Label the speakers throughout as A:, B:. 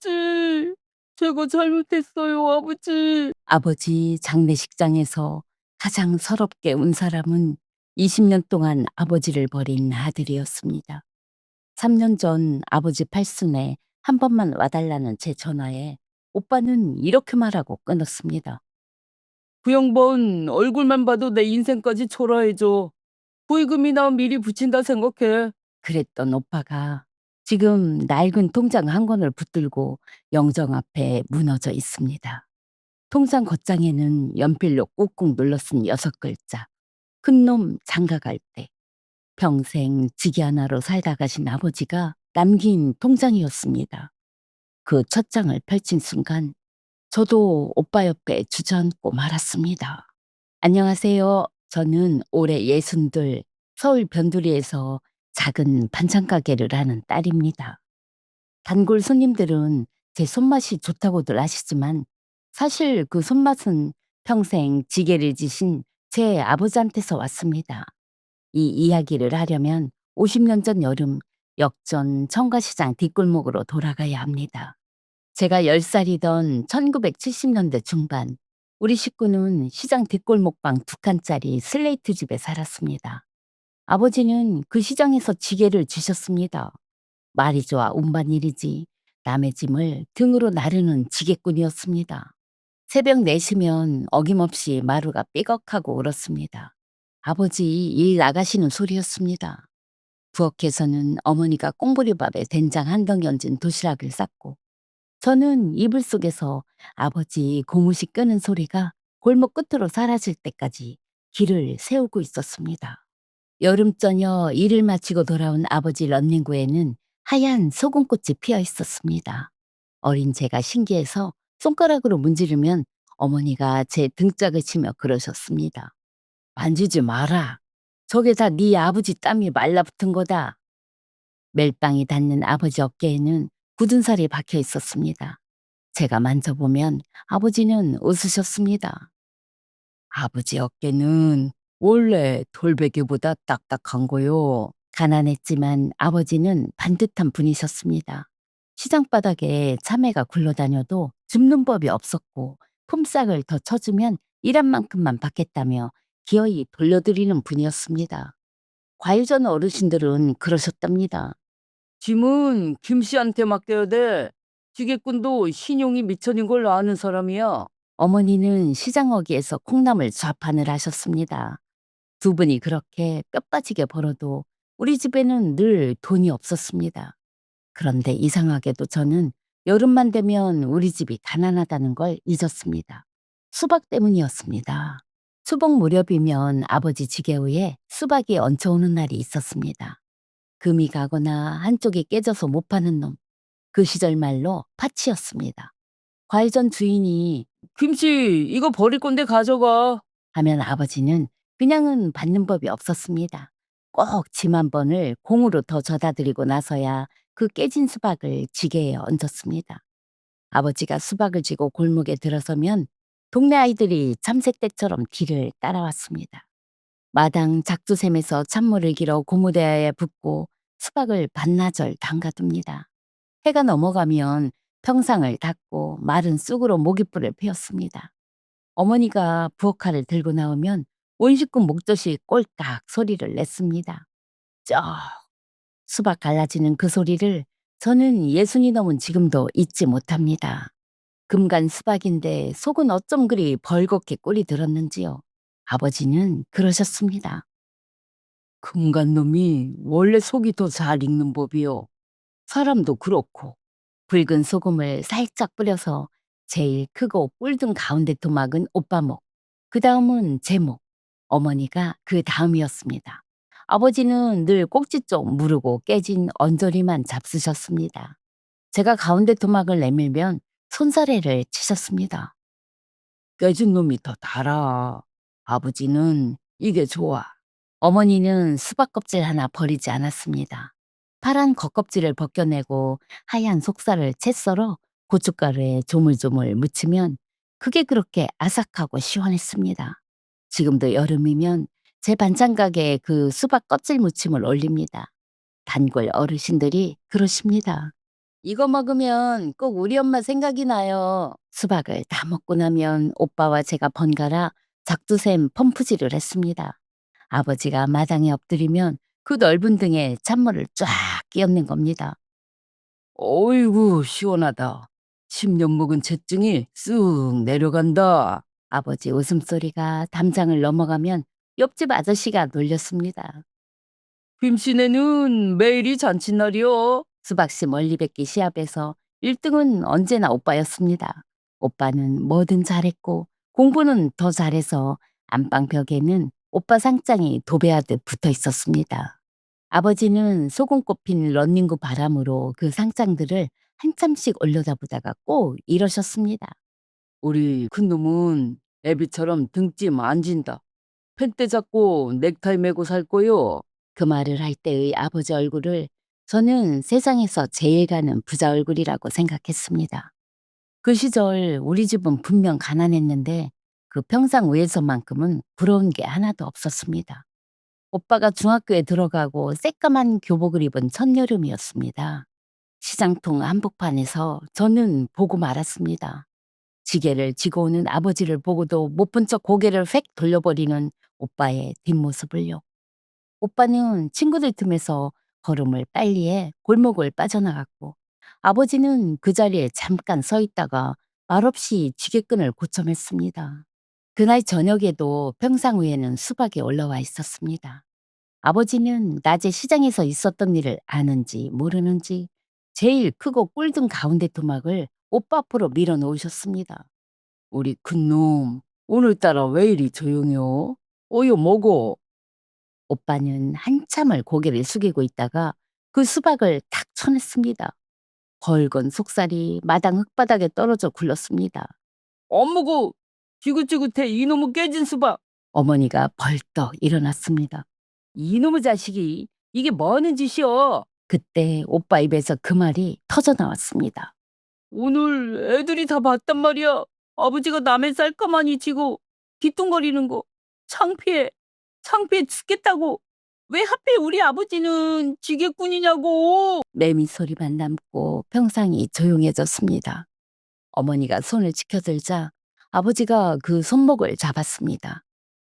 A: 아버지, 제가 잘못했어요, 아버지. 아버지 장례식장에서 가장 서럽게 운 사람은 20년 동안 아버지를 버린 아들이었습니다. 3년 전 아버지 팔순에 한 번만 와달라는 제 전화에 오빠는 이렇게 말하고 끊었습니다. 그 양반 얼굴만 봐도 내 인생까지 초라해져. 부의금이나 미리 붙인다 생각해. 그랬던 오빠가 지금 낡은 통장 한 권을 붙들고 영정 앞에 무너져 있습니다. 통장 겉장에는 연필로 꾹꾹 눌러 쓴 6글자. 큰놈 장가갈 때. 평생 지게 하나로 살다 가신 아버지가 남긴 통장이었습니다. 그 첫 장을 펼친 순간 저도 오빠 옆에 주저앉고 말았습니다. 안녕하세요. 저는 올해 62, 서울 변두리에서 작은 반찬 가게를 하는 딸입니다. 단골 손님들은 제 손맛이 좋다고들 하시지만 사실 그 손맛은 평생 지게를 지신 제 아버지한테서 왔습니다. 이 이야기를 하려면 50년 전 여름 역전 청가시장 뒷골목으로 돌아가야 합니다. 제가 10살이던 1970년대 중반, 우리 식구는 시장 뒷골목방 2칸짜리 슬레이트 집에 살았습니다. 아버지는 그 시장에서 지게를 지셨습니다. 말이 좋아 운반일이지 남의 짐을 등으로 나르는 지게꾼이었습니다. 새벽 4시면 어김없이 마루가 삐걱하고 울었습니다. 아버지 일 나가시는 소리였습니다. 부엌에서는 어머니가 꽁보리밥에 된장 한 덩이 얹은 도시락을 쌌고 저는 이불 속에서 아버지 고무신 끄는 소리가 골목 끝으로 사라질 때까지 길을 세우고 있었습니다. 여름 저녁 일을 마치고 돌아온 아버지 런닝구에는 하얀 소금꽃이 피어 있었습니다. 어린 제가 신기해서 손가락으로 문지르면 어머니가 제 등짝을 치며 그러셨습니다. 만지지 마라. 저게 다 네 아버지 땀이 말라붙은 거다. 멜빵이 닿는 아버지 어깨에는 굳은 살이 박혀 있었습니다. 제가 만져보면 아버지는 웃으셨습니다. 아버지 어깨는 원래 돌베개보다 딱딱한 거요. 가난했지만 아버지는 반듯한 분이셨습니다. 시장 바닥에 참외가 굴러다녀도 줍는 법이 없었고 품삯을 더 쳐주면 일한 만큼만 받겠다며 기어이 돌려드리는 분이었습니다. 과유전 어르신들은 그러셨답니다. 짐은 김 씨한테 맡겨야 돼. 지게꾼도 신용이 미천인 걸 아는 사람이야. 어머니는 시장어기에서 콩나물 좌판을 하셨습니다. 두 분이 그렇게 뼈 빠지게 벌어도 우리 집에는 늘 돈이 없었습니다. 그런데 이상하게도 저는 여름만 되면 우리 집이 가난하다는 걸 잊었습니다. 수박 때문이었습니다. 수복 무렵이면 아버지 지게후에 수박이 얹혀오는 날이 있었습니다. 금이 가거나 한쪽이 깨져서 못 파는 놈, 그 시절 말로 파치였습니다. 과일전 주인이 김씨 이거 버릴 건데 가져가 하면 아버지는 그냥은 받는 법이 없었습니다. 꼭 짐 한 번을 공으로 더 져다 드리고 나서야 그 깨진 수박을 지게에 얹었습니다. 아버지가 수박을 쥐고 골목에 들어서면 동네 아이들이 참새떼처럼 뒤를 따라왔습니다. 마당 작두샘에서 찬물을 길어 고무대야에 붓고 수박을 반나절 담가둡니다. 해가 넘어가면 평상을 닦고 마른 쑥으로 모깃불을 피웠습니다. 어머니가 부엌칼을 들고 나오면 온 식구 목젖이 꼴깍 소리를 냈습니다. 쩍 수박 갈라지는 그 소리를 저는 60이 넘은 지금도 잊지 못합니다. 금간 수박인데 속은 어쩜 그리 벌겋게 꿀이 들었는지요. 아버지는 그러셨습니다. 금간 놈이 원래 속이 더 잘 익는 법이요. 사람도 그렇고. 붉은 소금을 살짝 뿌려서 제일 크고 뿔든 가운데 토막은 오빠 목, 그 다음은 제 목, 어머니가 그 다음이었습니다. 아버지는 늘 꼭지 쪽 무르고 깨진 언저리만 잡수셨습니다. 제가 가운데 토막을 내밀면 손사래를 치셨습니다. 깨진 놈이 더 달아. 아버지는 이게 좋아. 어머니는 수박 껍질 하나 버리지 않았습니다. 파란 겉껍질을 벗겨내고 하얀 속살을 채 썰어 고춧가루에 조물조물 묻히면 그게 그렇게 아삭하고 시원했습니다. 지금도 여름이면 제 반찬 가게에 그 수박 껍질 무침을 올립니다. 단골 어르신들이 그러십니다. 이거 먹으면 꼭 우리 엄마 생각이 나요. 수박을 다 먹고 나면 오빠와 제가 번갈아 작두샘 펌프질을 했습니다. 아버지가 마당에 엎드리면 그 넓은 등에 찬물을 쫙 끼얹는 겁니다. 어이구, 시원하다. 10년 묵은 체증이 쑥 내려간다. 아버지 웃음소리가 담장을 넘어가면 옆집 아저씨가 놀렸습니다. 김씨네는 매일이 잔칫날이요. 수박씨 멀리 뵙기 시합에서 1등은 언제나 오빠였습니다. 오빠는 뭐든 잘했고 공부는 더 잘해서 안방 벽에는 오빠 상장이 도배하듯 붙어 있었습니다. 아버지는 소금꽃 핀 런닝구 바람으로 그 상장들을 한참씩 올려다보다가 꼭 이러셨습니다. 우리 큰놈은 애비처럼 등짐 안 진다. 펜대 잡고 넥타이 메고 살 거요. 그 말을 할 때의 아버지 얼굴을 저는 세상에서 제일 가는 부자 얼굴이라고 생각했습니다. 그 시절 우리 집은 분명 가난했는데 그 평상 위에서만큼은 부러운 게 하나도 없었습니다. 오빠가 중학교에 들어가고 새까만 교복을 입은 첫여름이었습니다. 시장통 한복판에서 저는 보고 말았습니다. 지게를 지고 오는 아버지를 보고도 못 본 척 고개를 휙 돌려버리는 오빠의 뒷모습을요. 오빠는 친구들 틈에서 걸음을 빨리 해 골목을 빠져나갔고 아버지는 그 자리에 잠깐 서 있다가 말없이 지게끈을 고쳐맸습니다. 그날 저녁에도 평상 위에는 수박이 올라와 있었습니다. 아버지는 낮에 시장에서 있었던 일을 아는지 모르는지 제일 크고 꿀등 가운데 토막을 오빠 앞으로 밀어 놓으셨습니다. 우리 큰놈, 오늘따라 왜 이리 조용해요? 어여 먹어. 오빠는 한참을 고개를 숙이고 있다가 그 수박을 탁 쳐냈습니다. 벌건 속살이 마당 흙바닥에 떨어져 굴렀습니다. 엄무구, 지긋지긋해 이놈의 깨진 수박. 어머니가 벌떡 일어났습니다. 이놈의 자식이 이게 뭐 하는 짓이여? 그때 오빠 입에서 그 말이 터져 나왔습니다. 오늘 애들이 다 봤단 말이야. 아버지가 남의 쌀가마니 지고 뒤뚱거리는 거. 창피해. 창피해 죽겠다고. 왜 하필 우리 아버지는 지게꾼이냐고. 매미 소리만 남고 평상이 조용해졌습니다. 어머니가 손을 지켜들자 아버지가 그 손목을 잡았습니다.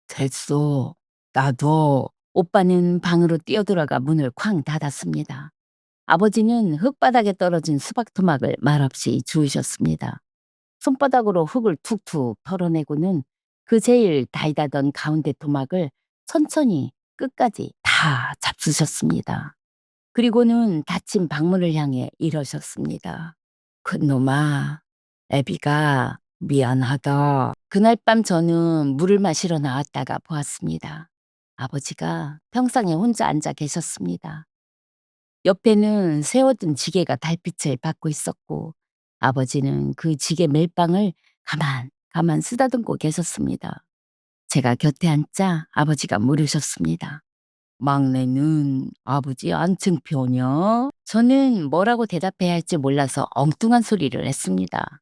A: 됐어. 나도. 오빠는 방으로 뛰어들어가 문을 쾅 닫았습니다. 아버지는 흙바닥에 떨어진 수박 토막을 말없이 주우셨습니다. 손바닥으로 흙을 툭툭 털어내고는 그 제일 달다던 가운데 토막을 천천히 끝까지 다 잡수셨습니다. 그리고는 닫힌 방문을 향해 이러셨습니다. 큰놈아, 애비가 미안하다. 그날 밤 저는 물을 마시러 나왔다가 보았습니다. 아버지가 평상에 혼자 앉아 계셨습니다. 옆에는 세워둔 지게가 달빛을 받고 있었고 아버지는 그 지게 멜빵을 가만 쓰다듬고 계셨습니다. 제가 곁에 앉자 아버지가 물으셨습니다. 막내는 아버지 안 창피하냐? 저는 뭐라고 대답해야 할지 몰라서 엉뚱한 소리를 했습니다.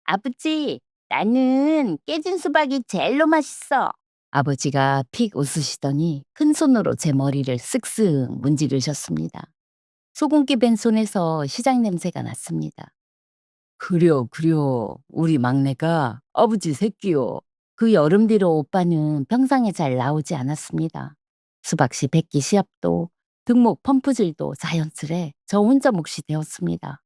A: 아버지, 나는 깨진 수박이 제일로 맛있어. 아버지가 픽 웃으시더니 큰 손으로 제 머리를 쓱쓱 문지르셨습니다. 소금기 밴 손에서 시장 냄새가 났습니다. 그려. 우리 막내가 아버지 새끼요. 그 여름 뒤로 오빠는 평상에 잘 나오지 않았습니다. 수박씨 뱉기 시합도 등목 펌프질도 자연스레 저 혼자 몫이 되었습니다.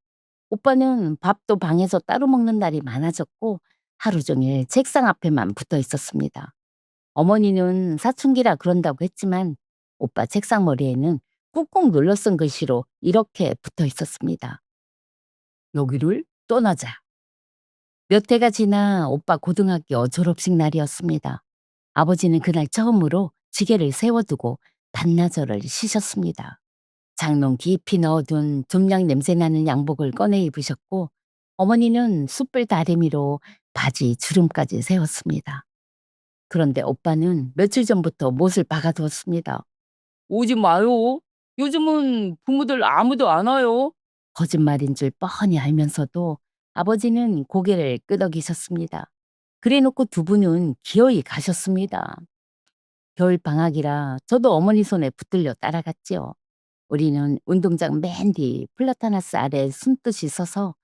A: 오빠는 밥도 방에서 따로 먹는 날이 많아졌고 하루 종일 책상 앞에만 붙어 있었습니다. 어머니는 사춘기라 그런다고 했지만 오빠 책상 머리에는 꾹꾹 눌러 쓴 글씨로 이렇게 붙어 있었습니다. 여기를 떠나자. 몇 해가 지나 오빠 고등학교 졸업식 날이었습니다. 아버지는 그날 처음으로 지게를 세워두고 반나절을 쉬셨습니다. 장롱 깊이 넣어둔 좀양 냄새나는 양복을 꺼내 입으셨고 어머니는 숯불 다리미로 바지 주름까지 세웠습니다. 그런데 오빠는 며칠 전부터 못을 박아두었습니다. 오지 마요. 요즘은 부모들 아무도 안 와요. 거짓말인 줄 뻔히 알면서도 아버지는 고개를 끄덕이셨습니다. 그래놓고 두 분은 기어이 가셨습니다. 겨울 방학이라 저도 어머니 손에 붙들려 따라갔지요. 우리는 운동장 맨 뒤 플라타나스 아래 숨듯이 서서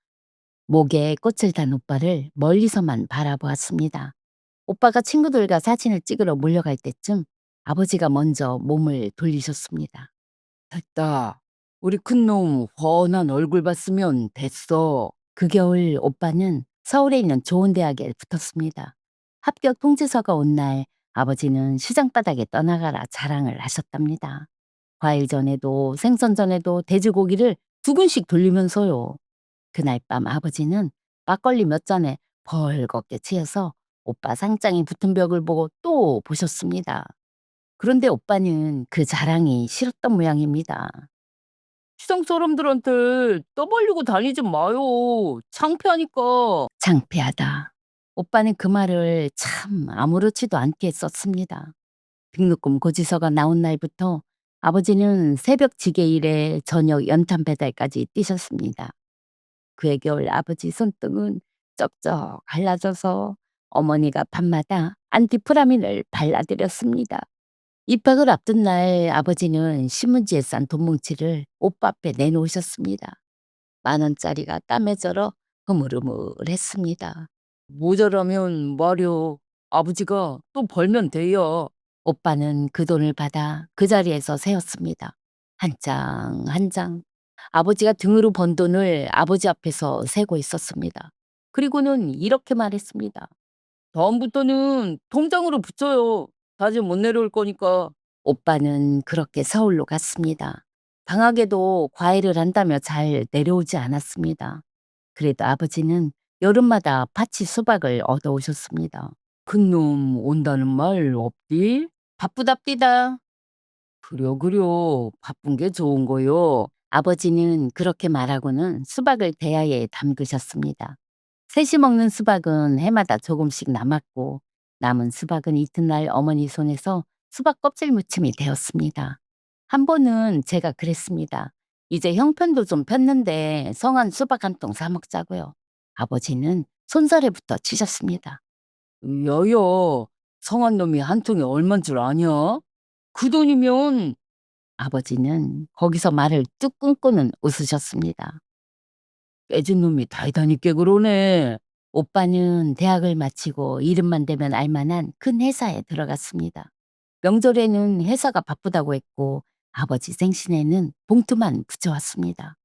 A: 목에 꽃을 단 오빠를 멀리서만 바라보았습니다. 오빠가 친구들과 사진을 찍으러 몰려갈 때쯤 아버지가 먼저 몸을 돌리셨습니다. 됐다. 우리 큰놈 훤한 얼굴 봤으면 됐어. 그 겨울 오빠는 서울에 있는 좋은 대학에 붙었습니다. 합격 통지서가 온 날 아버지는 시장 바닥에 떠나가라 자랑을 하셨답니다. 과일 전에도 생선 전에도 돼지고기를 두 근씩 돌리면서요. 그날 밤 아버지는 막걸리 몇 잔에 벌겋게 취해서 오빠 상장이 붙은 벽을 보고 또 보셨습니다. 그런데 오빠는 그 자랑이 싫었던 모양입니다. 시장 사람들한테 떠벌리고 다니지 마요. 창피하니까. 창피하다. 오빠는 그 말을 참 아무렇지도 않게 썼습니다. 등록금 고지서가 나온 날부터 아버지는 새벽 지게 일에 저녁 연탄 배달까지 뛰셨습니다. 그해 겨울 아버지 손등은 쩍쩍 갈라져서 어머니가 밤마다 안티프라민을 발라드렸습니다. 입학을 앞둔 날 아버지는 신문지에 싼 돈뭉치를 오빠 앞에 내놓으셨습니다. 10,000원짜리가 땀에 절어 흐물흐물했습니다. 모자라면 말여. 아버지가 또 벌면 돼요. 오빠는 그 돈을 받아 그 자리에서 세었습니다. 한 장 한 장. 아버지가 등으로 번 돈을 아버지 앞에서 세고 있었습니다. 그리고는 이렇게 말했습니다. 다음부터는 통장으로 붙여요. 다시 못 내려올 거니까. 오빠는 그렇게 서울로 갔습니다. 방학에도 과외를 한다며 잘 내려오지 않았습니다. 그래도 아버지는 여름마다 파치 수박을 얻어오셨습니다. 큰놈 온다는 말 없디? 바쁘답디다. 그려 바쁜 게 좋은 거요. 아버지는 그렇게 말하고는 수박을 대야에 담그셨습니다. 셋이 먹는 수박은 해마다 조금씩 남았고 남은 수박은 이튿날 어머니 손에서 수박 껍질 무침이 되었습니다. 한 번은 제가 그랬습니다. 이제 형편도 좀 폈는데 성한 수박 한 통 사 먹자고요. 아버지는 손살에부터 치셨습니다. 여여, 성한 놈이 한 통에 얼만 줄 아냐? 그 돈이면 아버지는 거기서 말을 뚝 끊고는 웃으셨습니다. 깨진 놈이 달다니까 그러네. 오빠는 대학을 마치고 이름만 대면 알만한 큰 회사에 들어갔습니다. 명절에는 회사가 바쁘다고 했고 아버지 생신에는 봉투만 붙여왔습니다.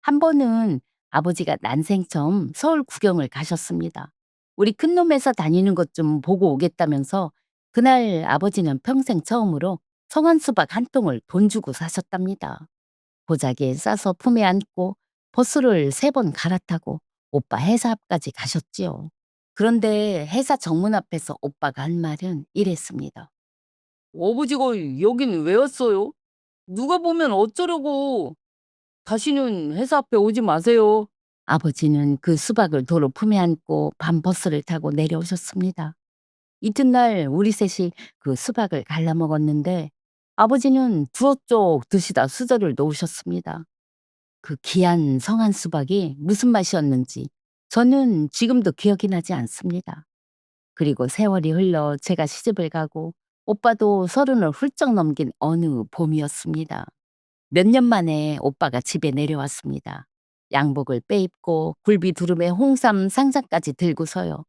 A: 한 번은 아버지가 난생 처음 서울 구경을 가셨습니다. 우리 큰놈 회사 다니는 것 좀 보고 오겠다면서 그날 아버지는 평생 처음으로 성한수박 한 통을 돈 주고 사셨답니다. 보자기에 싸서 품에 안고 버스를 3번 갈아타고 오빠 회사 앞까지 가셨지요. 그런데 회사 정문 앞에서 오빠가 한 말은 이랬습니다. 아버지가 여긴 왜 왔어요? 누가 보면 어쩌려고. 다시는 회사 앞에 오지 마세요. 아버지는 그 수박을 도로 품에 안고 밤 버스를 타고 내려오셨습니다. 이튿날 우리 셋이 그 수박을 갈라 먹었는데 아버지는 두어쪽 드시다 수저를 놓으셨습니다. 그 귀한 성한 수박이 무슨 맛이었는지 저는 지금도 기억이 나지 않습니다. 그리고 세월이 흘러 제가 시집을 가고 오빠도 30을 훌쩍 넘긴 어느 봄이었습니다. 몇 년 만에 오빠가 집에 내려왔습니다. 양복을 빼입고 굴비 두름에 홍삼 상자까지 들고서요.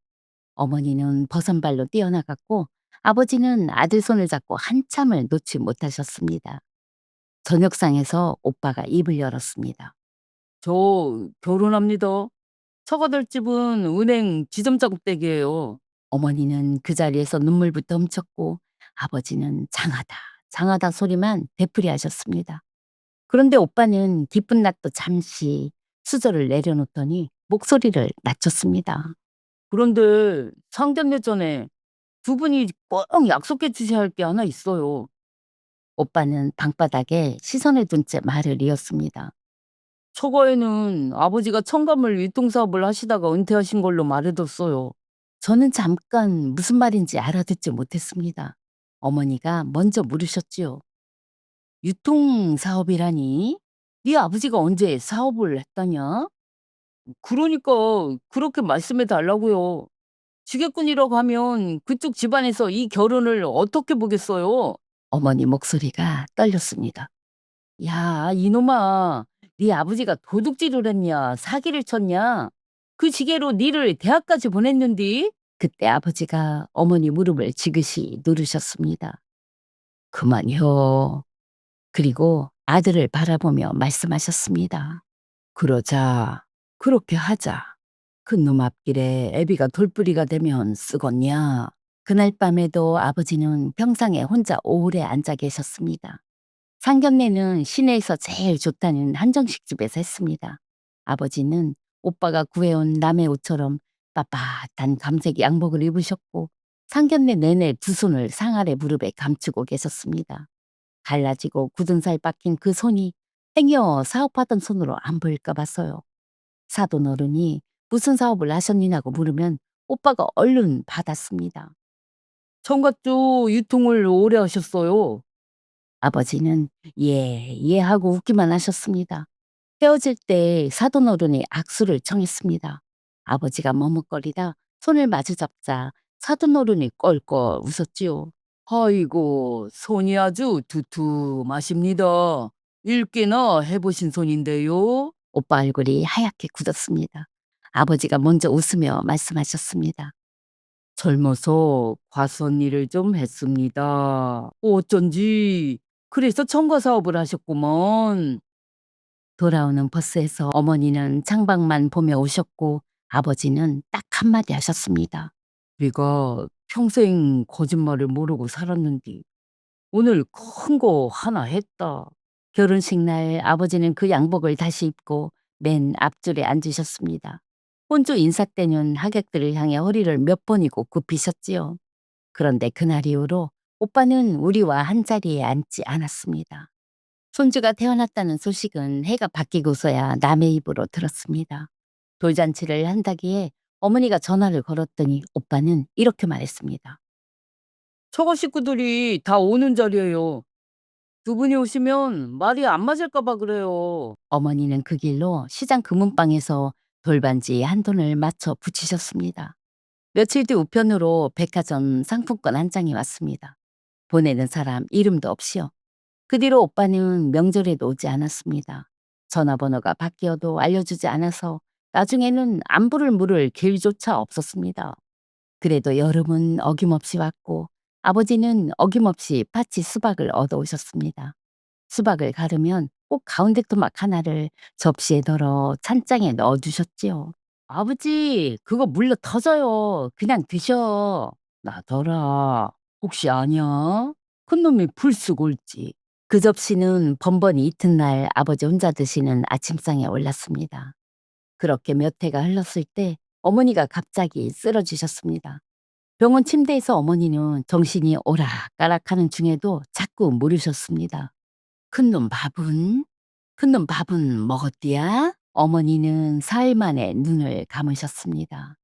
A: 어머니는 버선발로 뛰어나갔고 아버지는 아들 손을 잡고 한참을 놓지 못하셨습니다. 저녁상에서 오빠가 입을 열었습니다. 저 결혼합니다. 처가될 집은 은행 지점자국댁이에요. 어머니는 그 자리에서 눈물부터 훔쳤고 아버지는 장하다, 장하다 소리만 되풀이하셨습니다. 그런데 오빠는 기쁜 낯도 잠시 수저를 내려놓더니 목소리를 낮췄습니다. 그런데 상견례 전에 두 분이 꼭 약속해 주셔야 할 게 하나 있어요. 오빠는 방바닥에 시선을 둔 채 말을 이었습니다. 처가에는 아버지가 첨가물 유통사업을 하시다가 은퇴하신 걸로 말해뒀어요. 저는 잠깐 무슨 말인지 알아듣지 못했습니다. 어머니가 먼저 물으셨지요. 유통사업이라니? 네 아버지가 언제 사업을 했다냐? 그러니까 그렇게 말씀해 달라고요. 지게꾼이라고 하면 그쪽 집안에서 이 결혼을 어떻게 보겠어요? 어머니 목소리가 떨렸습니다. 야, 이놈아. 네 아버지가 도둑질을 했냐, 사기를 쳤냐? 그 지게로 니를 대학까지 보냈는디? 그때 아버지가 어머니 무릎을 지그시 누르셨습니다. 그만요. 그리고 아들을 바라보며 말씀하셨습니다. 그러자, 그렇게 하자. 큰 놈 앞길에 애비가 돌부리가 되면 쓰겄냐. 그날 밤에도 아버지는 평상에 혼자 오래 앉아 계셨습니다. 상견례는 시내에서 제일 좋다는 한정식 집에서 했습니다. 아버지는 오빠가 구해온 남의 옷처럼 빳빳한 감색 양복을 입으셨고 상견례 내내 두 손을 상아래 무릎에 감추고 계셨습니다. 갈라지고 굳은 살 박힌 그 손이 행여 사업하던 손으로 안 보일까 봐서요. 사돈 어른이 무슨 사업을 하셨느냐고 물으면 오빠가 얼른 받았습니다. 청갓주 유통을 오래 하셨어요. 아버지는 예, 예 하고 웃기만 하셨습니다. 헤어질 때 사돈 어른이 악수를 청했습니다. 아버지가 머뭇거리다 손을 마주잡자 사돈 어른이 껄껄 웃었지요. 아이고, 손이 아주 두툼하십니다. 읽기나 해보신 손인데요. 오빠 얼굴이 하얗게 굳었습니다. 아버지가 먼저 웃으며 말씀하셨습니다. 젊어서 과선 일을 좀 했습니다. 어쩐지 그래서 청과 사업을 하셨구먼. 돌아오는 버스에서 어머니는 창밖만 보며 오셨고 아버지는 딱 한마디 하셨습니다. 네가 평생 거짓말을 모르고 살았는데 오늘 큰 거 하나 했다. 결혼식 날 아버지는 그 양복을 다시 입고 맨 앞줄에 앉으셨습니다. 혼주 인사 때는 하객들을 향해 허리를 몇 번이고 굽히셨지요. 그런데 그날 이후로 오빠는 우리와 한 자리에 앉지 않았습니다. 손주가 태어났다는 소식은 해가 바뀌고서야 남의 입으로 들었습니다. 돌잔치를 한다기에 어머니가 전화를 걸었더니 오빠는 이렇게 말했습니다. 처가 식구들이 다 오는 자리예요. 두 분이 오시면 말이 안 맞을까 봐 그래요. 어머니는 그 길로 시장 금은방에서 돌반지 한 돈을 맞춰 붙이셨습니다. 며칠 뒤 우편으로 백화점 상품권 한 장이 왔습니다. 보내는 사람 이름도 없이요. 그 뒤로 오빠는 명절에도 오지 않았습니다. 전화번호가 바뀌어도 알려주지 않아서 나중에는 안부를 물을 길조차 없었습니다. 그래도 여름은 어김없이 왔고 아버지는 어김없이 파치 수박을 얻어오셨습니다. 수박을 가르면 꼭 가운데 토막 하나를 접시에 덜어 찬장에 넣어주셨지요. 아버지, 그거 물려 터져요. 그냥 드셔. 나더라. 혹시 아냐? 큰놈이 불쑥 올지. 그 접시는 번번이 이튿날 아버지 혼자 드시는 아침상에 올랐습니다. 그렇게 몇 해가 흘렀을 때 어머니가 갑자기 쓰러지셨습니다. 병원 침대에서 어머니는 정신이 오락가락하는 중에도 자꾸 물으셨습니다. 큰놈 밥은? 큰놈 밥은 먹었디야? 어머니는 사흘 만에 눈을 감으셨습니다.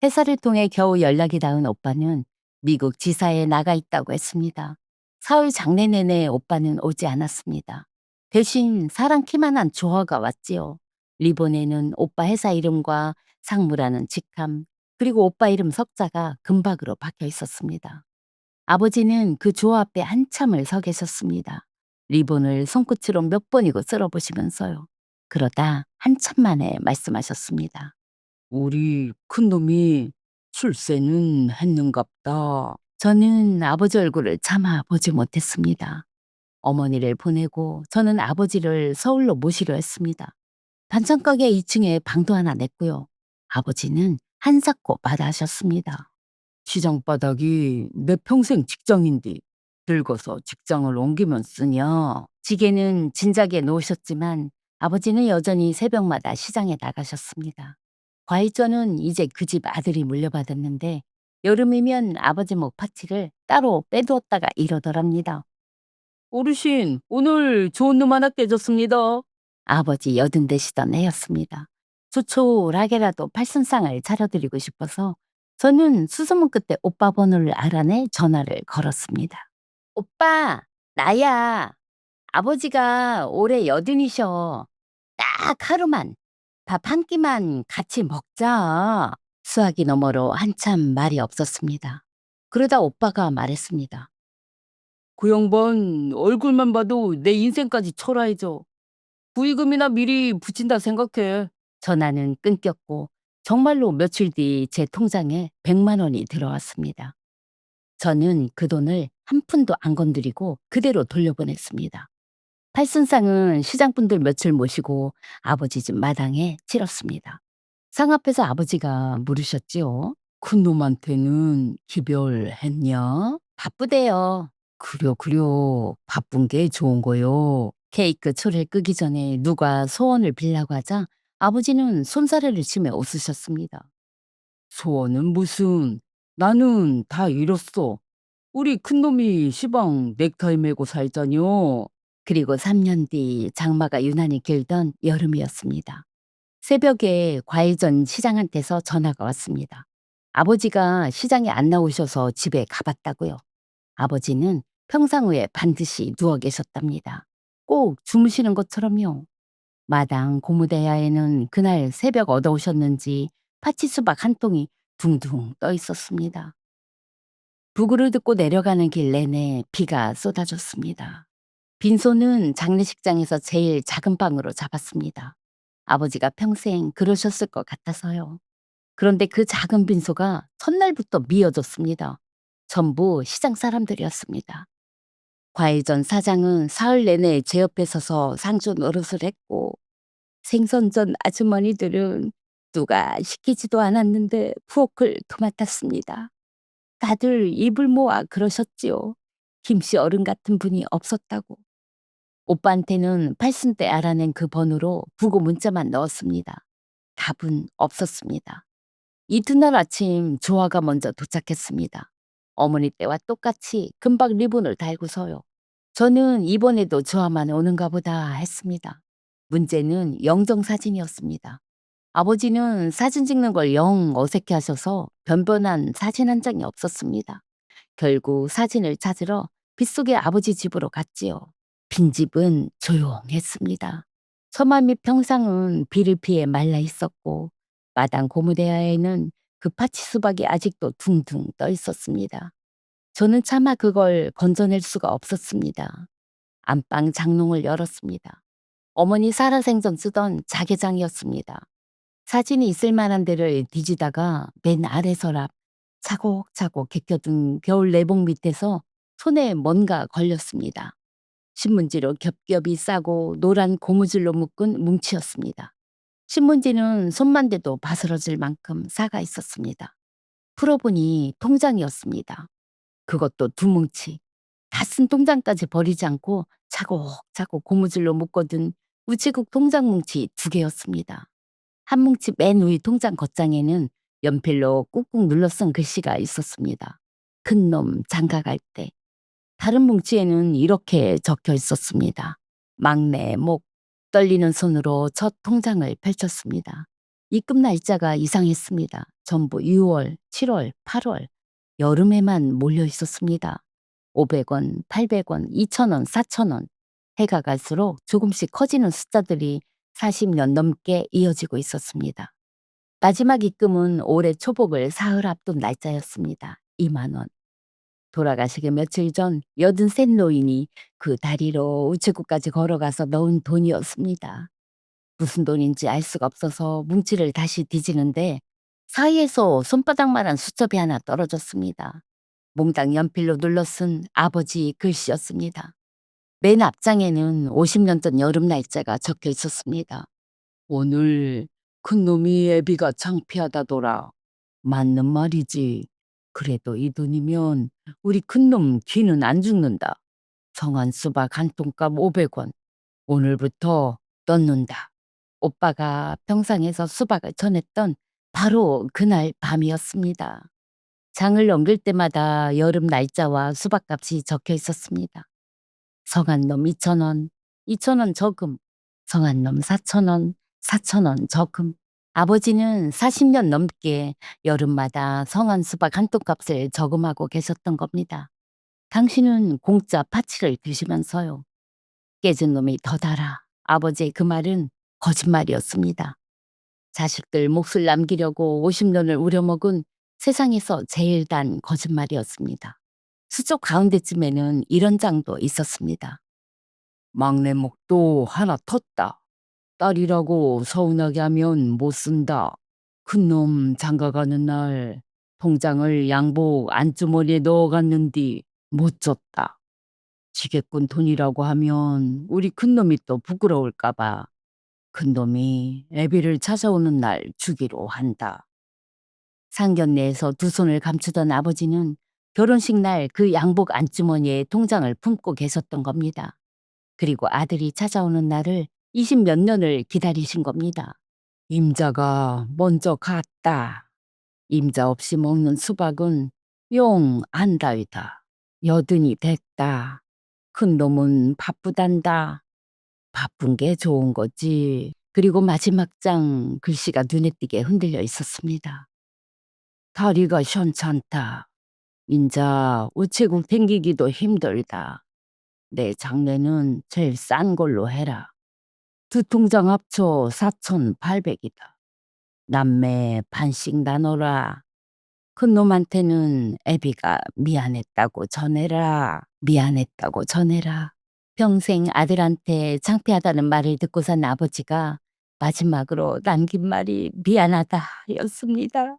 A: 회사를 통해 겨우 연락이 닿은 오빠는 미국 지사에 나가 있다고 했습니다. 사흘 장례 내내 오빠는 오지 않았습니다. 대신 사람 키만한 조화가 왔지요. 리본에는 오빠 회사 이름과 상무라는 직함, 그리고 오빠 이름 석자가 금박으로 박혀 있었습니다. 아버지는 그 조화 앞에 한참을 서 계셨습니다. 리본을 손끝으로 몇 번이고 쓸어보시면서요. 그러다 한참 만에 말씀하셨습니다. 우리 큰놈이 출세는 했는갑다. 저는 아버지 얼굴을 차마 보지 못했습니다. 어머니를 보내고 저는 아버지를 서울로 모시려 했습니다. 반찬가게 2층에 방도 하나 냈고요. 아버지는 한사코 마다하셨습니다. 시장 바닥이 내 평생 직장인데 늙어서 직장을 옮기면 쓰냐. 지게는 진작에 놓으셨지만 아버지는 여전히 새벽마다 시장에 나가셨습니다. 과일전은 이제 그 집 아들이 물려받았는데 여름이면 아버지 목 파치를 따로 빼두었다가 이러더랍니다. 어르신, 오늘 좋은 놈 하나 깨졌습니다. 아버지 여든 되시던 해였습니다. 조촐하게라도 팔순상을 차려드리고 싶어서 저는 수소문 끝에 오빠 번호를 알아내 전화를 걸었습니다. 오빠, 나야. 아버지가 올해 여든이셔. 딱 하루만, 밥 한 끼만 같이 먹자. 수화기 너머로 한참 말이 없었습니다. 그러다 오빠가 말했습니다. 그 양반 얼굴만 봐도 내 인생까지 초라해져. 부의금이나 미리 붙인다 생각해. 전화는 끊겼고 정말로 며칠 뒤 제 통장에 100만 원이 들어왔습니다. 저는 그 돈을 한 푼도 안 건드리고 그대로 돌려보냈습니다. 팔순상은 시장분들 며칠 모시고 아버지 집 마당에 치렀습니다. 상 앞에서 아버지가 물으셨지요. 큰 놈한테는 기별했냐? 바쁘대요. 그려. 바쁜 게 좋은 거요. 케이크 초를 끄기 전에 누가 소원을 빌라고 하자 아버지는 손사래를 치며 웃으셨습니다. 소원은 무슨? 나는 다 이뤘어. 우리 큰놈이 시방 넥타이 메고 살자뇨. 그리고 3년 뒤 장마가 유난히 길던 여름이었습니다. 새벽에 과일전 시장한테서 전화가 왔습니다. 아버지가 시장에 안 나오셔서 집에 가봤다고요. 아버지는 평상 위에 반드시 누워 계셨답니다. 꼭 주무시는 것처럼요. 마당 고무대야에는 그날 새벽 얻어오셨는지 파치수박 한 통이 둥둥 떠 있었습니다. 부구를 듣고 내려가는 길 내내 비가 쏟아졌습니다. 빈소는 장례식장에서 제일 작은 방으로 잡았습니다. 아버지가 평생 그러셨을 것 같아서요. 그런데 그 작은 빈소가 첫날부터 미어졌습니다. 전부 시장 사람들이었습니다. 과일전 사장은 사흘 내내 제 옆에 서서 상주 노릇을 했고 생선전 아주머니들은 누가 시키지도 않았는데 부엌을 도맡았습니다. 다들 입을 모아 그러셨지요. 김씨 어른 같은 분이 없었다고. 오빠한테는 팔순 때 알아낸 그 번호로 부고 문자만 넣었습니다. 답은 없었습니다. 이튿날 아침 조화가 먼저 도착했습니다. 어머니 때와 똑같이 금박 리본을 달고서요. 저는 이번에도 조화만 오는가 보다 했습니다. 문제는 영정사진이었습니다. 아버지는 사진 찍는 걸 영 어색해 하셔서 변변한 사진 한 장이 없었습니다. 결국 사진을 찾으러 빗속의 아버지 집으로 갔지요. 빈집은 조용했습니다. 처마 밑 평상은 비를 피해 말라 있었고 마당 고무대야에는 그 파치 수박이 아직도 둥둥 떠 있었습니다. 저는 차마 그걸 건져낼 수가 없었습니다. 안방 장롱을 열었습니다. 어머니 살아생전 쓰던 자개장이었습니다. 사진이 있을 만한 데를 뒤지다가 맨 아래 서랍 차곡차곡 개켜둔 겨울 내복 밑에서 손에 뭔가 걸렸습니다. 신문지로 겹겹이 싸고 노란 고무줄로 묶은 뭉치였습니다. 신문지는 손만 대도 바스러질 만큼 싸가 있었습니다. 풀어보니 통장이었습니다. 그것도 두 뭉치. 다 쓴 통장까지 버리지 않고 차곡차곡 고무줄로 묶어둔 우체국 통장 뭉치 두 개였습니다. 한 뭉치 맨 위 통장 겉장에는 연필로 꾹꾹 눌러 쓴 글씨가 있었습니다. 큰놈 장가갈 때. 다른 뭉치에는 이렇게 적혀 있었습니다. 막내 목. 떨리는 손으로 첫 통장을 펼쳤습니다. 입금 날짜가 이상했습니다. 전부 6월, 7월, 8월. 여름에만 몰려 있었습니다. 500원, 800원, 2,000원, 4,000원. 해가 갈수록 조금씩 커지는 숫자들이 40년 넘게 이어지고 있었습니다. 마지막 입금은 올해 초복을 사흘 앞둔 날짜였습니다. 2만 원. 돌아가시기 며칠 전 83 노인이 그 다리로 우체국까지 걸어가서 넣은 돈이었습니다. 무슨 돈인지 알 수가 없어서 뭉치를 다시 뒤지는데 사이에서 손바닥만한 수첩이 하나 떨어졌습니다. 몽땅 연필로 눌러 쓴 아버지 글씨였습니다. 맨 앞장에는 50년 전 여름 날짜가 적혀 있었습니다. 오늘 큰놈이 애비가 창피하다더라. 맞는 말이지. 그래도 이 돈이면 우리 큰놈 귀는 안 죽는다. 성한 수박 한 통값 500원. 오늘부터 넣는다. 오빠가 평상에서 수박을 전했던 바로 그날 밤이었습니다. 장을 넘길 때마다 여름 날짜와 수박값이 적혀 있었습니다. 성한 놈 2,000원, 2,000원 저금. 성한 놈 4,000원, 4,000원 저금. 아버지는 40년 넘게 여름마다 성한 수박 한 통값을 저금하고 계셨던 겁니다. 당신은 공짜 파치를 드시면서요. 깨진 놈이 더 달아. 아버지의 그 말은 거짓말이었습니다. 자식들 몫을 남기려고 50년을 우려먹은 세상에서 제일 단 거짓말이었습니다. 수족 가운데쯤에는 이런 장도 있었습니다. 막내 목도 하나 텄다. 딸이라고 서운하게 하면 못 쓴다. 큰놈 장가가는 날 통장을 양복 안주머니에 넣어갔는디 못 줬다. 지게꾼 돈이라고 하면 우리 큰놈이 또 부끄러울까봐 큰놈이 애비를 찾아오는 날 주기로 한다. 상견례에서 두 손을 감추던 아버지는 결혼식 날 그 양복 안주머니에 통장을 품고 계셨던 겁니다. 그리고 아들이 찾아오는 날을 20 몇 년을 기다리신 겁니다. 임자가 먼저 갔다. 임자 없이 먹는 수박은 용 안다이다. 여든이 됐다. 큰 놈은 바쁘단다. 바쁜 게 좋은 거지. 그리고 마지막 장 글씨가 눈에 띄게 흔들려 있었습니다. 다리가 현찮다. 인자 우체국 댕기기도 힘들다. 내 장례는 제일 싼 걸로 해라. 두 통장 합쳐 4,800이다. 남매 반씩 나눠라. 큰 놈한테는 애비가 미안했다고 전해라. 미안했다고 전해라. 평생 아들한테 창피하다는 말을 듣고 산 아버지가 마지막으로 남긴 말이 미안하다 였습니다.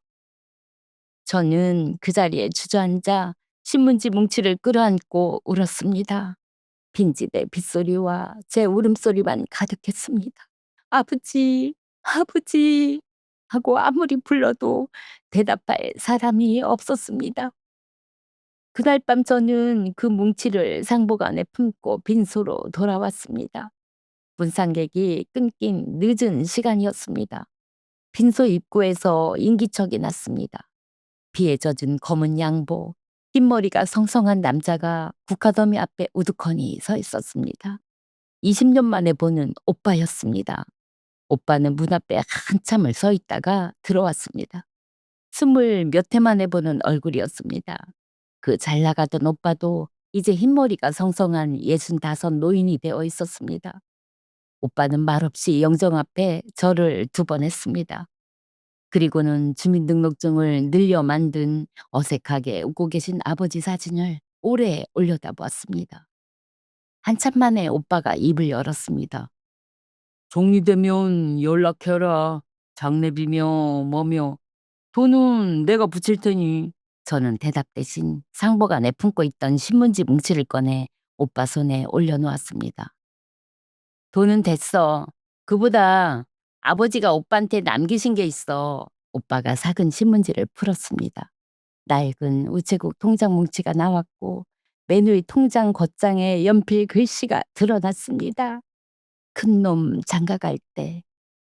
A: 저는 그 자리에 주저앉아 신문지 뭉치를 끌어안고 울었습니다. 빈집의 빗소리와 제 울음소리만 가득했습니다. 아버지, 아버지 하고 아무리 불러도 대답할 사람이 없었습니다. 그날 밤 저는 그 뭉치를 상복 안에 품고 빈소로 돌아왔습니다. 문상객이 끊긴 늦은 시간이었습니다. 빈소 입구에서 인기척이 났습니다. 비에 젖은 검은 양복, 흰머리가 성성한 남자가 국화더미 앞에 우두커니 서 있었습니다. 20년 만에 보는 오빠였습니다. 오빠는 문 앞에 한참을 서 있다가 들어왔습니다. 20 몇 해 만에 보는 얼굴이었습니다. 그 잘 나가던 오빠도 이제 흰머리가 성성한 65 노인이 되어 있었습니다. 오빠는 말없이 영정 앞에 절을 2번 했습니다. 그리고는 주민등록증을 늘려 만든 어색하게 웃고 계신 아버지 사진을 오래 올려다보았습니다. 한참 만에 오빠가 입을 열었습니다. 정리되면 연락해라. 장례비며 뭐며 돈은 내가 붙일 테니. 저는 대답 대신 상복 안에 품고 있던 신문지 뭉치를 꺼내 오빠 손에 올려놓았습니다. 돈은 됐어. 그보다 아버지가 오빠한테 남기신 게 있어. 오빠가 삭은 신문지를 풀었습니다. 낡은 우체국 통장 뭉치가 나왔고 맨 위 통장 겉장에 연필 글씨가 드러났습니다. 큰놈 장가갈 때.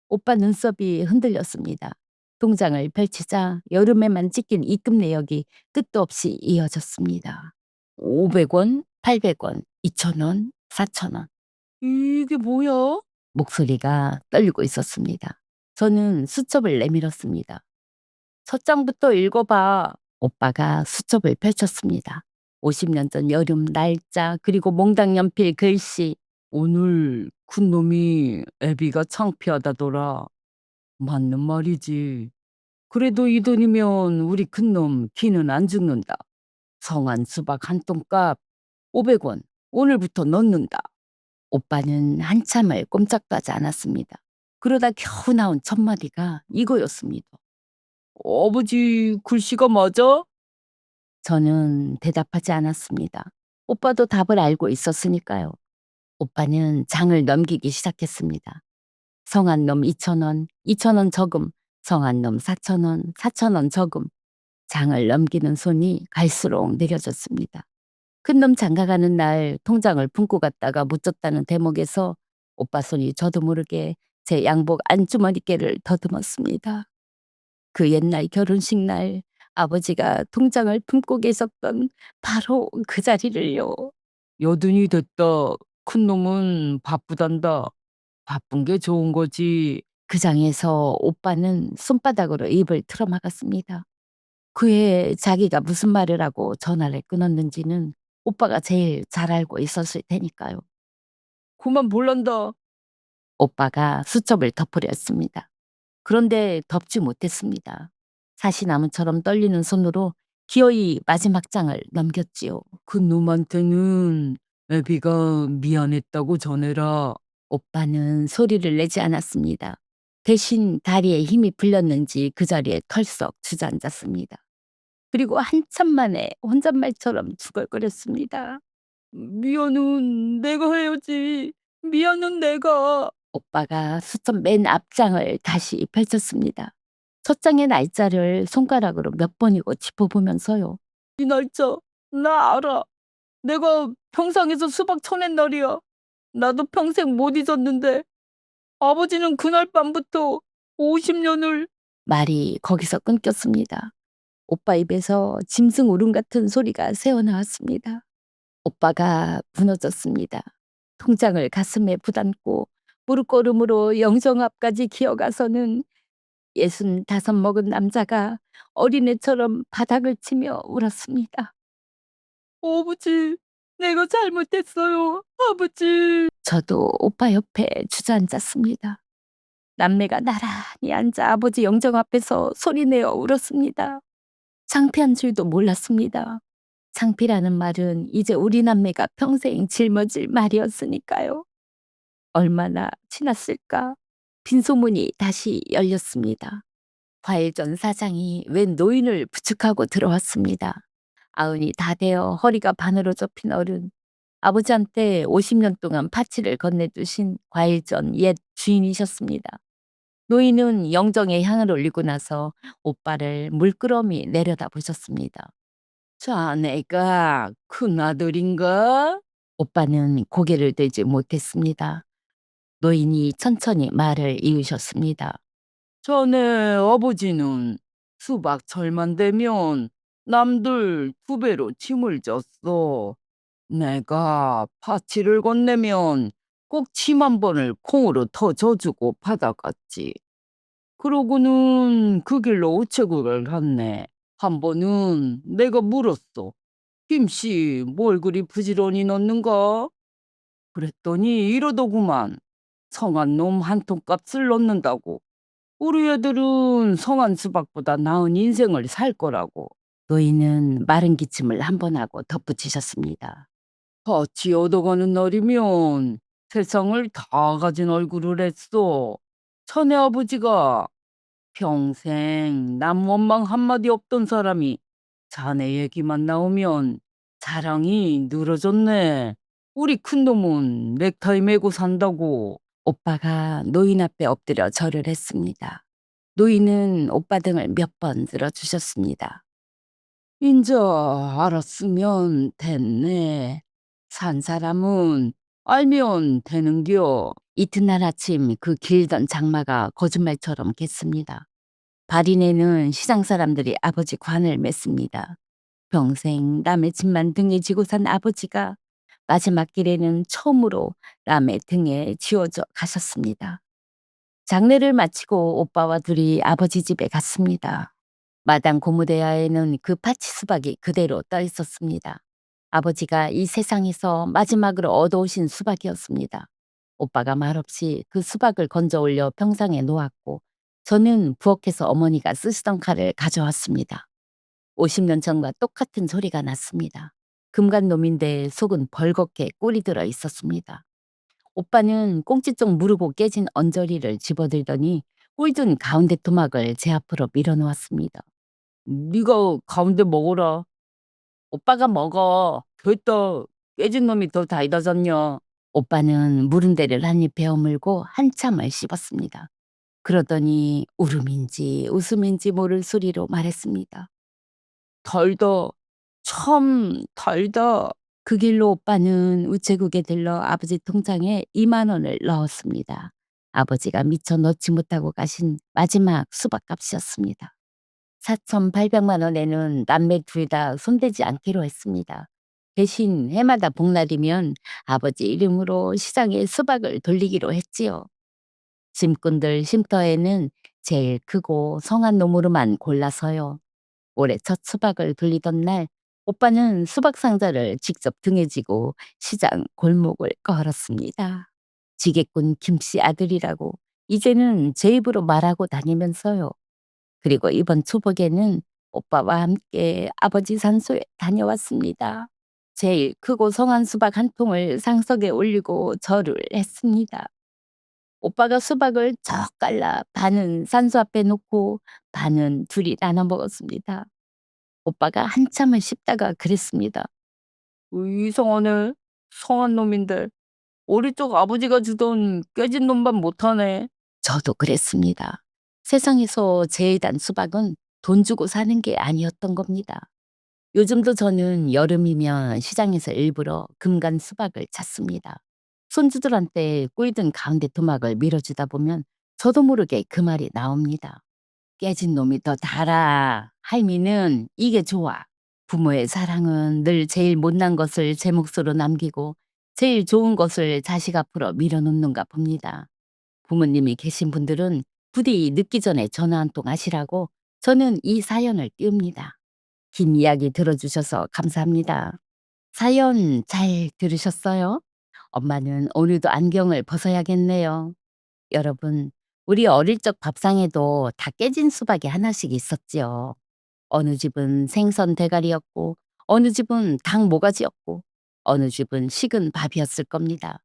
A: 오빠 눈썹이 흔들렸습니다. 통장을 펼치자 여름에만 찍힌 입금 내역이 끝도 없이 이어졌습니다. 500원, 800원, 2,000원, 4,000원. 이게 뭐야? 목소리가 떨리고 있었습니다. 저는 수첩을 내밀었습니다. 첫 장부터 읽어봐. 오빠가 수첩을 펼쳤습니다. 50년 전 여름 날짜 그리고 몽당 연필 글씨. 오늘 큰놈이 애비가 창피하다더라. 맞는 말이지. 그래도 이 돈이면 우리 큰놈 기는 안 죽는다. 성한 수박 한 통값 500원 오늘부터 넣는다. 오빠는 한참을 꼼짝도 하지 않았습니다. 그러다 겨우 나온 첫 마디가 이거였습니다. 아버지 글씨가 맞아? 저는 대답하지 않았습니다. 오빠도 답을 알고 있었으니까요. 오빠는 장을 넘기기 시작했습니다. 성한 놈 2,000원, 2,000원 저금, 성한 놈 4,000원, 4,000원 저금. 장을 넘기는 손이 갈수록 느려졌습니다. 큰놈 장가가는 날 통장을 품고 갔다가 못 줬다는 대목에서 오빠 손이 저도 모르게 제 양복 안주머니께를 더듬었습니다. 그 옛날 결혼식 날 아버지가 통장을 품고 계셨던 바로 그 자리를요. 여든이 됐다. 큰놈은 바쁘단다. 바쁜 게 좋은 거지. 그 장에서 오빠는 손바닥으로 입을 틀어막았습니다. 그해 자기가 무슨 말을 하고 전화를 끊었는지는 오빠가 제일 잘 알고 있었을 테니까요. 그만 볼란다. 오빠가 수첩을 덮으렸습니다. 그런데 덮지 못했습니다. 사시나무처럼 떨리는 손으로 기어이 마지막 장을 넘겼지요.
B: 그놈한테는 애비가 미안했다고 전해라.
A: 오빠는 소리를 내지 않았습니다. 대신 다리에 힘이 풀렸는지 그 자리에 털썩 주저앉았습니다. 그리고 한참 만에 혼잣말처럼 중얼거렸습니다.
B: 미안은 내가 해야지. 미안은 내가.
A: 오빠가 수첩 맨 앞장을 다시 펼쳤습니다. 첫 장의 날짜를 손가락으로 몇 번이고 짚어보면서요.
B: 이 날짜 나 알아. 내가 평상에서 수박 쳐낸 날이야. 나도 평생 못 잊었는데 아버지는 그날 밤부터 50년을.
A: 말이 거기서 끊겼습니다. 오빠 입에서 짐승 울음 같은 소리가 새어나왔습니다. 오빠가 무너졌습니다. 통장을 가슴에 부담고 무릎걸음으로 영정 앞까지 기어가서는 65 먹은 남자가 어린애처럼 바닥을 치며 울었습니다.
B: 아버지, 내가 잘못했어요. 아버지.
A: 저도 오빠 옆에 주저앉았습니다. 남매가 나란히 앉아 아버지 영정 앞에서 소리내어 울었습니다. 창피한 줄도 몰랐습니다. 창피라는 말은 이제 우리 남매가 평생 짊어질 말이었으니까요. 얼마나 지났을까? 빈소문이 다시 열렸습니다. 과일전 사장이 웬 노인을 부축하고 들어왔습니다. 아흔이 다 되어 허리가 반으로 접힌 어른. 아버지한테 50년 동안 파치를 건네두신 과일전 옛 주인이셨습니다. 노인은 영정에 향을 올리고 나서 오빠를 물끄러미 내려다 보셨습니다.
B: 자네가 큰아들인가?
A: 오빠는 고개를 들지 못했습니다. 노인이 천천히 말을 이으셨습니다.
B: 자네 아버지는 수박철만 되면 남들 2배로 침을 졌어. 내가 파치를 건네면 꼭 침 한 번을 콩으로 더 져주고 받아갔지. 그러고는 그 길로 우체국을 갔네. 한 번은 내가 물었어. 김씨 뭘 그리 부지런히 넣는가? 그랬더니 이러더구만. 성한 놈 한 통값을 넣는다고. 우리 애들은 성한 수박보다 나은 인생을 살 거라고.
A: 노인은 마른 기침을 한 번 하고 덧붙이셨습니다.
B: 같이 얻어가는 날이면 세상을 다 가진 얼굴을 했어. 천의 아버지가 평생 남 원망 한마디 없던 사람이 자네 얘기만 나오면 자랑이 늘어졌네. 우리 큰놈은 넥타이 메고 산다고.
A: 오빠가 노인 앞에 엎드려 절을 했습니다. 노인은 오빠 등을 몇 번 들어주셨습니다.
B: 인자 알았으면 됐네. 산 사람은 알면 되는겨.
A: 이튿날 아침 그 길던 장마가 거짓말처럼 겠습니다. 발인에는 시장 사람들이 아버지 관을 맺습니다. 평생 남의 집만 등에 지고 산 아버지가 마지막 길에는 처음으로 남의 등에 지워져 가셨습니다. 장례를 마치고 오빠와 둘이 아버지 집에 갔습니다. 마당 고무대야에는 그 파치 수박이 그대로 떠 있었습니다. 아버지가 이 세상에서 마지막으로 얻어오신 수박이었습니다. 오빠가 말없이 그 수박을 건져 올려 평상에 놓았고 저는 부엌에서 어머니가 쓰시던 칼을 가져왔습니다. 50년 전과 똑같은 소리가 났습니다. 금간놈인데 속은 벌겋게 꿀이 들어 있었습니다. 오빠는 꽁찌쪽 무르고 깨진 언저리를 집어들더니 꿀든 가운데 토막을 제 앞으로 밀어놓았습니다.
B: 네가 가운데 먹어라. 오빠가 먹어. 됐다. 깨진 놈이 더 다이다졌냐.
A: 오빠는 무른 데를 한 입 베어물고 한참을 씹었습니다. 그러더니 울음인지 웃음인지 모를 소리로 말했습니다.
B: 달다. 참 달다.
A: 그 길로 오빠는 우체국에 들러 아버지 통장에 2만 원을 넣었습니다. 아버지가 미처 넣지 못하고 가신 마지막 수박값이었습니다. 4,800만 원에는 남매 둘 다 손대지 않기로 했습니다. 대신 해마다 복날이면 아버지 이름으로 시장에 수박을 돌리기로 했지요. 짐꾼들 쉼터에는 제일 크고 성한 놈으로만 골라서요. 올해 첫 수박을 돌리던 날 오빠는 수박 상자를 직접 등에 지고 시장 골목을 걸었습니다. 지게꾼 김씨 아들이라고 이제는 제 입으로 말하고 다니면서요. 그리고 이번 초복에는 오빠와 함께 아버지 산소에 다녀왔습니다. 제일 크고 성한 수박 한 통을 상석에 올리고 절을 했습니다. 오빠가 수박을 쩍 갈라 반은 산소 앞에 놓고 반은 둘이 나눠 먹었습니다. 오빠가 한참을 씹다가 그랬습니다.
B: 이상하네. 성한 놈인데 어릴 적 아버지가 주던 깨진 놈만 못하네.
A: 저도 그랬습니다. 세상에서 제일 단 수박은 돈 주고 사는 게 아니었던 겁니다. 요즘도 저는 여름이면 시장에서 일부러 금간 수박을 찾습니다. 손주들한테 꿀든 가운데 토막을 밀어주다 보면 저도 모르게 그 말이 나옵니다. 깨진 놈이 더 달아. 할미는 이게 좋아. 부모의 사랑은 늘 제일 못난 것을 제 몫으로 남기고 제일 좋은 것을 자식 앞으로 밀어놓는가 봅니다. 부모님이 계신 분들은 부디 늦기 전에 전화 한 통 하시라고 저는 이 사연을 띄웁니다. 긴 이야기 들어주셔서 감사합니다. 사연 잘 들으셨어요? 엄마는 오늘도 안경을 벗어야겠네요. 여러분, 우리 어릴 적 밥상에도 다 깨진 수박이 하나씩 있었지요. 어느 집은 생선 대가리였고, 어느 집은 닭 모가지였고, 어느 집은 식은 밥이었을 겁니다.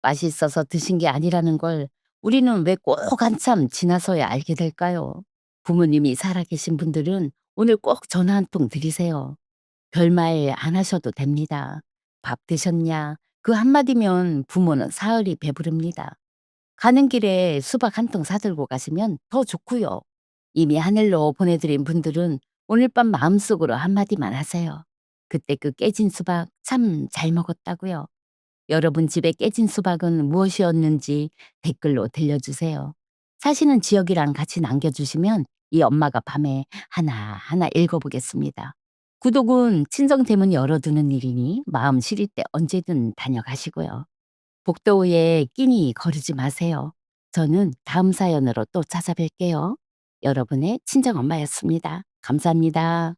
A: 맛있어서 드신 게 아니라는 걸 우리는 왜 꼭 한참 지나서야 알게 될까요? 부모님이 살아계신 분들은 오늘 꼭 전화 한 통 드리세요. 별말 안 하셔도 됩니다. 밥 드셨냐? 그 한마디면 부모는 사흘이 배부릅니다. 가는 길에 수박 한 통 사들고 가시면 더 좋고요. 이미 하늘로 보내드린 분들은 오늘 밤 마음속으로 한마디만 하세요. 그때 그 깨진 수박 참 잘 먹었다고요. 여러분 집에 깨진 수박은 무엇이었는지 댓글로 들려주세요. 사시는 지역이랑 같이 남겨주시면 이 엄마가 밤에 하나하나 읽어보겠습니다. 구독은 친정 대문 열어두는 일이니 마음 시릴 때 언제든 다녀가시고요. 복도에 끼니 거르지 마세요. 저는 다음 사연으로 또 찾아뵐게요. 여러분의 친정 엄마였습니다. 감사합니다.